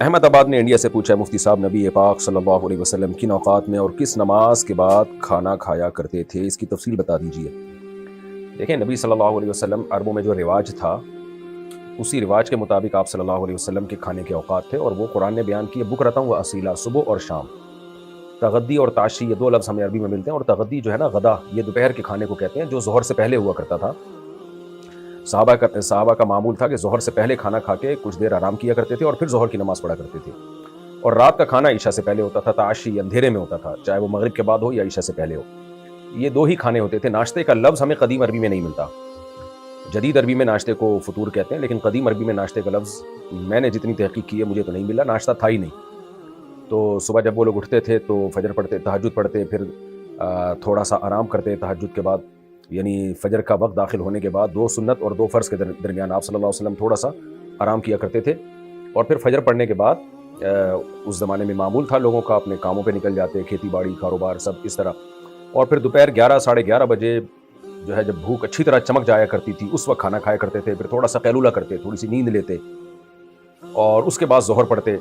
احمد آباد نے انڈیا سے پوچھا مفتی صاحب نبی پاک صلی اللہ علیہ وسلم کن اوقات میں اور کس نماز کے بعد کھانا کھایا کرتے تھے، اس کی تفصیل بتا دیجیے۔ دیکھیں، نبی صلی اللہ علیہ وسلم عربوں میں جو رواج تھا اسی رواج کے مطابق آپ صلی اللہ علیہ وسلم کے کھانے کے اوقات تھے، اور وہ قرآن نے بیان کیے بکرتم و اصیلا، صبح اور شام۔ تغدی اور تعشی یہ دو لفظ ہمیں عربی میں ملتے ہیں، اور تغدی جو ہے نا غدا، یہ دوپہر کے کھانے کو کہتے ہیں جو ظہر سے پہلے ہوا کرتا تھا۔ صحابہ کا معمول تھا کہ ظہر سے پہلے کھانا کھا کے کچھ دیر آرام کیا کرتے تھے اور پھر ظہر کی نماز پڑھا کرتے تھے، اور رات کا کھانا عشاء سے پہلے ہوتا تھا۔ تعشی اندھیرے میں ہوتا تھا، چاہے وہ مغرب کے بعد ہو یا عشاء سے پہلے ہو۔ یہ دو ہی کھانے ہوتے تھے۔ ناشتے کا لفظ ہمیں قدیم عربی میں نہیں ملتا، جدید عربی میں ناشتے کو فطور کہتے ہیں، لیکن قدیم عربی میں ناشتے کا لفظ میں نے جتنی تحقیق کی ہے مجھے تو نہیں ملا، ناشتہ تھا ہی نہیں۔ تو صبح جب وہ لوگ اٹھتے تھے تو فجر پڑھتے، تہجد پڑھتے، پھر تھوڑا سا آرام کرتے تہجد کے بعد، یعنی فجر کا وقت داخل ہونے کے بعد 2 سنت اور 2 فرض کے درمیان آپ صلی اللہ علیہ وسلم تھوڑا سا آرام کیا کرتے تھے، اور پھر فجر پڑھنے کے بعد اس زمانے میں معمول تھا لوگوں کا اپنے کاموں پہ نکل جاتے، کھیتی باڑی کاروبار سب اس طرح، اور پھر دوپہر 11 ساڑھے 11 بجے جو ہے جب بھوک اچھی طرح چمک جایا کرتی تھی اس وقت کھانا کھایا کرتے تھے، پھر تھوڑا سا قیلولہ کرتے، تھوڑی سی نیند لیتے، اور اس کے بعد ظہر پڑھتے۔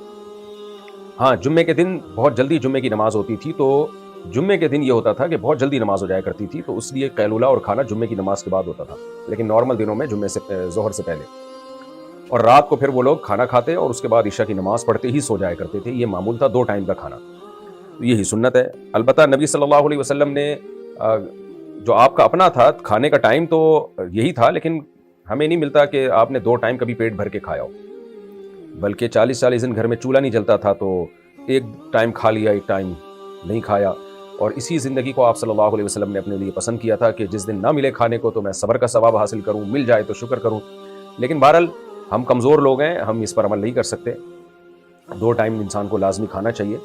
ہاں، جمعے کے دن بہت جلدی جمعے کی نماز ہوتی تھی، تو جمعے کے دن یہ ہوتا تھا کہ بہت جلدی نماز ہو جایا کرتی تھی، تو اس لیے قیلولہ اور کھانا جمعے کی نماز کے بعد ہوتا تھا، لیکن نارمل دنوں میں جمعے سے ظہر سے پہلے، اور رات کو پھر وہ لوگ کھانا کھاتے اور اس کے بعد عشاء کی نماز پڑھتے ہی سو جایا کرتے تھے۔ یہ معمول تھا 2 ٹائم کا کھانا، یہی سنت ہے۔ البتہ نبی صلی اللہ علیہ وسلم نے جو آپ کا اپنا تھا کھانے کا ٹائم تو یہی تھا، لیکن ہمیں نہیں ملتا کہ آپ نے 2 ٹائم کبھی پیٹ بھر کے کھایا ہو، بلکہ 40 دن گھر میں چولہا نہیں جلتا تھا، تو ایک ٹائم کھا لیا، ایک ٹائم نہیں کھایا، اور اسی زندگی کو آپ صلی اللہ علیہ وسلم نے اپنے لیے پسند کیا تھا کہ جس دن نہ ملے کھانے کو تو میں صبر کا ثواب حاصل کروں، مل جائے تو شکر کروں۔ لیکن بہرحال ہم کمزور لوگ ہیں، ہم اس پر عمل نہیں کر سکتے۔ 2 ٹائم انسان کو لازمی کھانا چاہیے،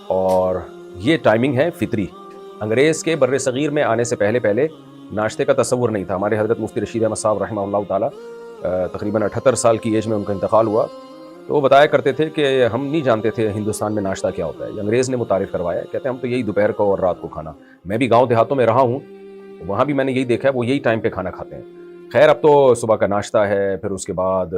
اور یہ ٹائمنگ ہے فطری۔ انگریز کے بر صغیر میں آنے سے پہلے ناشتے کا تصور نہیں تھا۔ ہمارے حضرت مفتی رشید احمد صاحب رحمہ اللہ تعالیٰ تقریباً 78 سال کی ایج میں ان کا انتقال ہوا، تو وہ بتایا کرتے تھے کہ ہم نہیں جانتے تھے ہندوستان میں ناشتہ کیا ہوتا ہے، یہ انگریز نے متعارف کروایا ہے۔ کہتے ہیں ہم تو یہی دوپہر کو اور رات کو کھانا، میں بھی گاؤں دیہاتوں میں رہا ہوں، وہاں بھی میں نے یہی دیکھا ہے، وہ یہی ٹائم پہ کھانا کھاتے ہیں۔ خیر اب تو صبح کا ناشتہ ہے، پھر اس کے بعد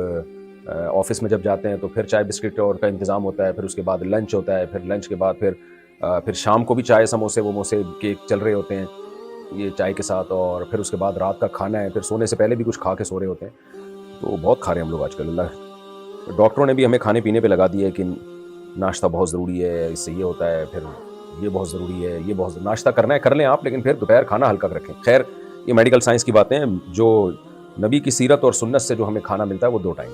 آفس میں جب جاتے ہیں تو پھر چائے بسکٹ اور کا انتظام ہوتا ہے، پھر اس کے بعد لنچ ہوتا ہے، پھر لنچ کے بعد پھر شام کو بھی چائے سموسے وموسے کیک چل رہے ہوتے ہیں یہ چائے کے ساتھ، اور پھر اس کے بعد رات کا کھانا ہے، پھر سونے سے پہلے بھی کچھ کھا کے سو رہے ہوتے ہیں۔ تو بہت کھا رہے ہیں ہم لوگ آج کل۔ اللہ، ڈاکٹروں نے بھی ہمیں کھانے پینے پہ لگا دیا ہے کہ ناشتہ بہت ضروری ہے، اس سے یہ ہوتا ہے، پھر یہ بہت ضروری ہے، یہ بہت ناشتہ کرنا ہے کر لیں آپ، لیکن پھر دوپہر کھانا ہلکا رکھیں۔ خیر یہ میڈیکل سائنس کی باتیں ہیں، جو نبی کی سیرت اور سنت سے جو ہمیں کھانا ملتا ہے وہ 2 ٹائم۔